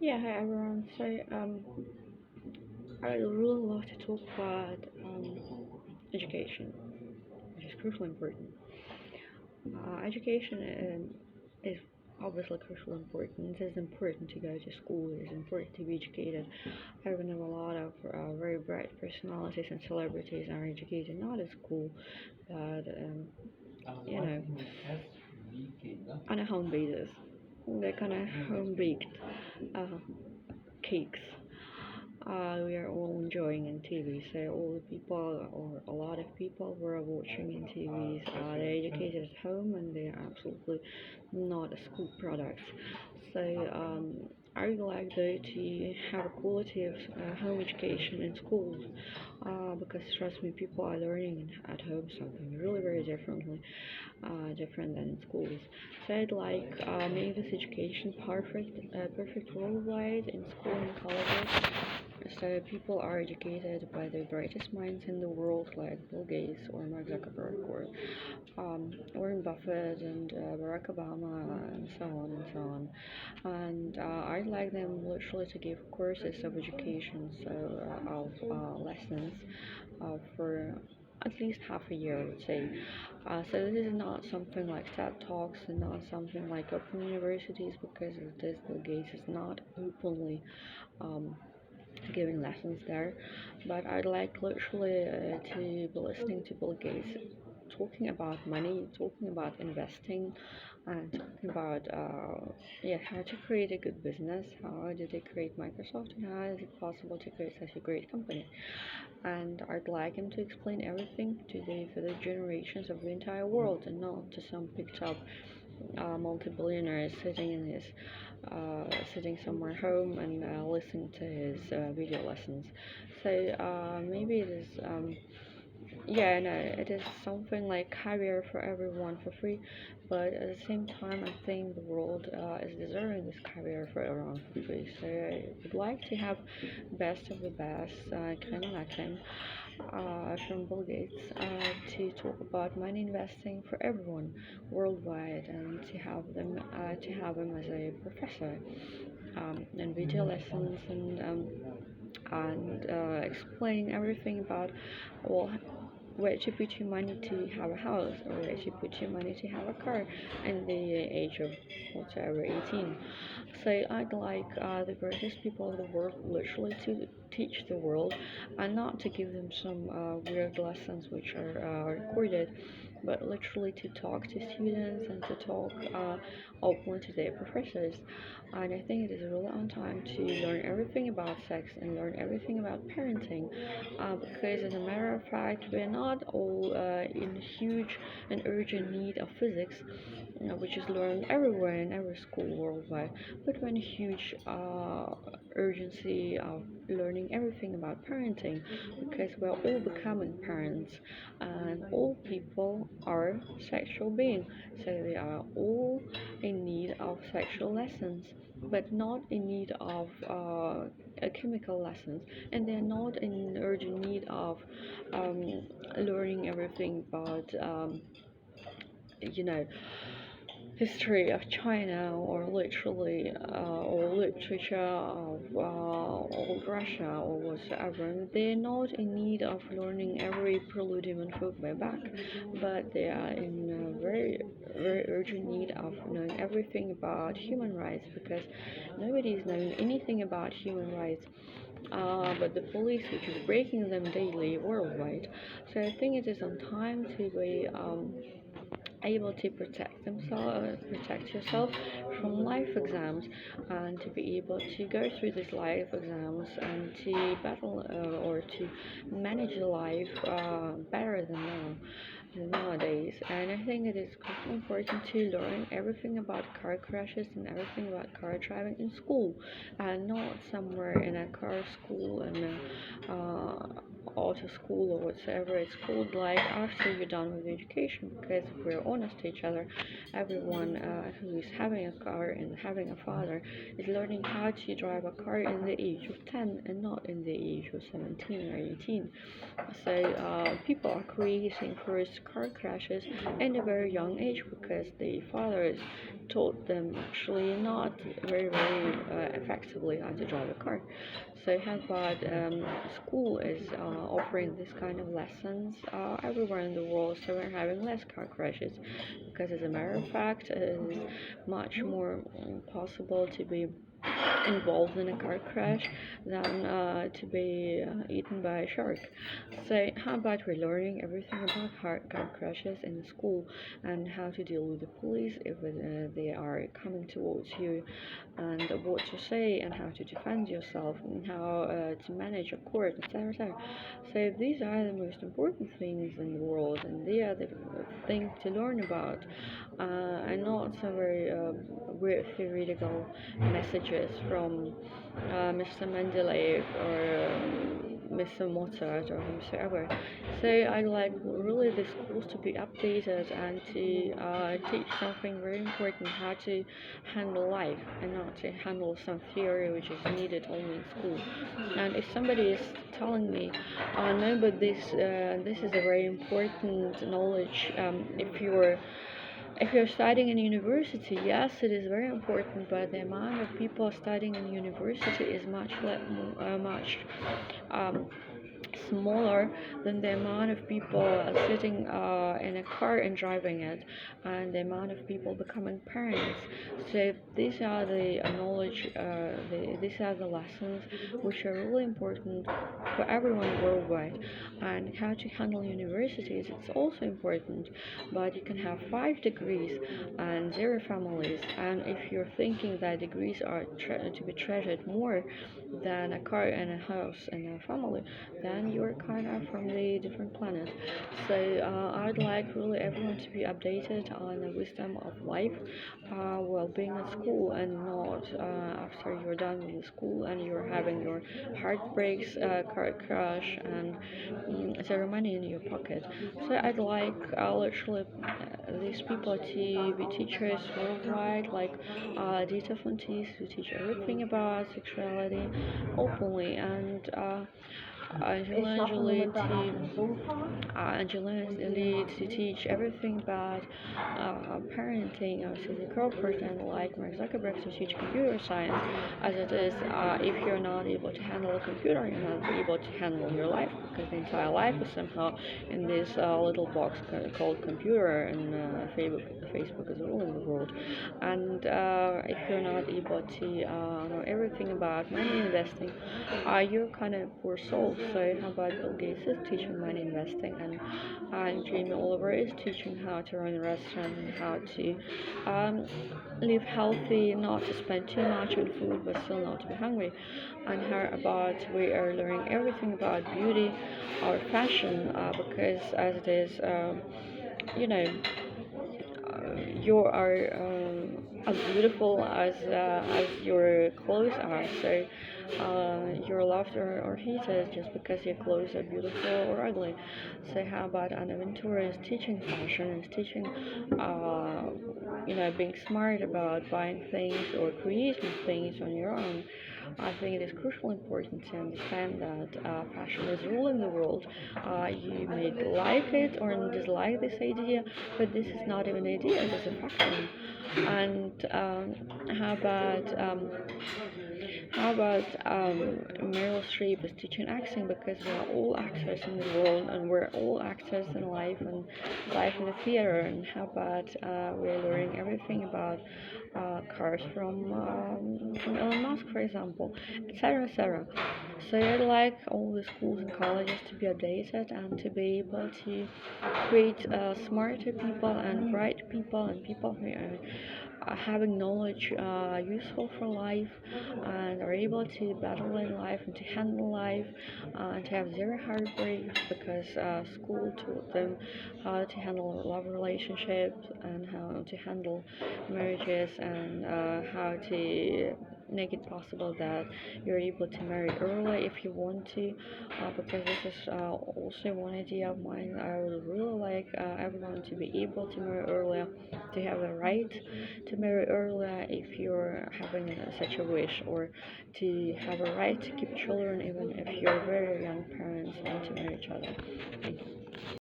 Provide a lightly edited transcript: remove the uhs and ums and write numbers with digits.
Yeah, hi everyone. I really love to talk about education, which is crucially important. Education is obviously crucially important. It is important to go to school. It is important to be educated. I know a lot of very bright personalities and celebrities are educated not at school, but you know, on a home basis. They're kind of home baked uh, cakes we are all enjoying in TV. So all the people, or a lot of people, were watching in TVs. They're educated at home, and they are absolutely not school products. So I would like though to have a quality of home education in schools, because trust me, people are learning at home something really very different than in schools. So I'd like make this education perfect worldwide in school and colleges. So people are educated by the brightest minds in the world, like Bill Gates or Mark Zuckerberg or Warren Buffett and Barack Obama and so on and so on. And I'd like them literally to give courses of education, of lessons for at least half a year, I would say. So this is not something like TED Talks and not something like open universities, because this Bill Gates is not openly um, giving lessons there. But I'd like literally to be listening to Bill Gates talking about money, talking about investing, and talking about how to create a good business. How did they create Microsoft, and how is it possible to create such a great company? And I'd like him to explain everything to the generations of the entire world, and not to some picked up multi-billionaire sitting somewhere home and listening to his video lessons. So maybe it is yeah, no, it is something like caviar for everyone for free, but at the same time, I think the world is deserving this caviar for everyone for free. So I would like to have best of the best, kind of like him, from Bill Gates, to talk about money investing for everyone worldwide, and to have him as a professor, and video lessons, and explaining everything about, well, where to put your money to have a house, or where to put your money to have a car in the age of whatever 18. So I'd like the greatest people of the world literally to teach the world, and not to give them some weird lessons which are recorded, but literally to talk to students and to talk openly to their professors. And I think it is really on time to learn everything about sex and learn everything about parenting, because as a matter of fact, we're not all in huge and urgent need of physics, which is learned everywhere in every school worldwide, but we're in a huge urgency of learning everything about parenting, because we're all becoming parents, and all people are sexual beings, so they are all in need of sexual lessons, but not in need of chemical lessons, and they're not in urgent need of um, learning everything about you know history of China, or literally or literature of old Russia or whatsoever. They're not in need of learning every prelude and folk by Bach, but they are in very urgent need of knowing everything about human rights, because nobody is knowing anything about human rights but the police, which is breaking them daily worldwide. So I think it is on time to be able to protect yourself from life exams, and to be able to go through these life exams and to battle or to manage life better than nowadays. And I think it is quite important to learn everything about car crashes and everything about car driving in school, and not somewhere in a car school and auto school or whatever it's called, like after you're done with education. Because if we're honest to each other, everyone who is having a car and having a father is learning how to drive a car in the age of 10 and not in the age of 17 or 18. So people are creating first car crashes in a very young age because the fathers taught them actually not very effectively how to drive a car. So how about school is offering this kind of lessons everywhere in the world, so we're having less car crashes because as a matter of fact it is much more possible to be involved in a car crash than to be eaten by a shark. So how about we're learning everything about car crashes in school and how to deal with the police if they are coming towards you, and what to say and how to defend yourself and how to manage a court, etc. etc. So these are the most important things in the world, and they are the things to learn about, and not some very weird theoretical messages from Mr. Mendeleev or Mr. Mozart or whomsoever. So I like really the schools to be updated and to teach something very important, how to handle life and not to handle some theory which is needed only in school. And if somebody is telling me, no, but this is a very important knowledge if you're studying in university, yes, it is very important, but the amount of people studying in university is much um, smaller than the amount of people sitting in a car and driving it, and the amount of people becoming parents. So these are the knowledge, these are the lessons which are really important for everyone worldwide. And how to handle universities, it's also important, but you can have 5 degrees and 0 families, and if you're thinking that degrees are to be treasured more than a car and a house and a family, then you're kind of from the different planet. So I'd like really everyone to be updated on the wisdom of life while being at school, and not after you're done with the school and you're having your heartbreaks, car crash, and zero money in your pocket. So I'd like literally these people to be teachers worldwide, like Dita Fontes, who teach everything about sexuality openly, and Angelina Lee to teach everything about parenting. Susie Crawford, and like Mark Zuckerberg to teach computer science, as it is if you're not able to handle a computer, you're not able to handle your life, because the entire life is somehow in this little box called computer, and Facebook is ruling the world. And if you're not able to know everything about money investing, you're kind of poor soul. So how about Bill Gates is teaching money investing, and Jamie Oliver is teaching how to run a restaurant and how to live healthy, not to spend too much on food, but still not to be hungry. And how about we are learning everything about beauty or fashion, because as it is, you know, you are as beautiful as your clothes are. So you're loved or hated just because your clothes are beautiful or ugly. So how about Anna Ventura is teaching fashion, is teaching, being smart about buying things or creating things on your own. I think it is crucially important to understand that fashion is ruling the world. You may like it or dislike this idea, but this is not even an idea, it is a fact. And how about Meryl Streep is teaching acting, because we are all actors in the world and we're all actors in life and life in the theater. And how about we're learning everything about cars from Elon Musk, for example, etc. etc. So I'd like all the schools and colleges to be updated and to be able to create smarter people and bright people and people who are having knowledge useful for life and are able to battle in life and to handle life and to have zero heartbreaks, because school taught them how to handle love relationships and how to handle marriages and how to make it possible that you're able to marry early if you want to, because this is also one idea of mine. I would really like everyone to be able to marry earlier, to have the right to marry earlier if you're having such a wish, or to have a right to keep children even if you're very young parents and to marry each other. Thank you.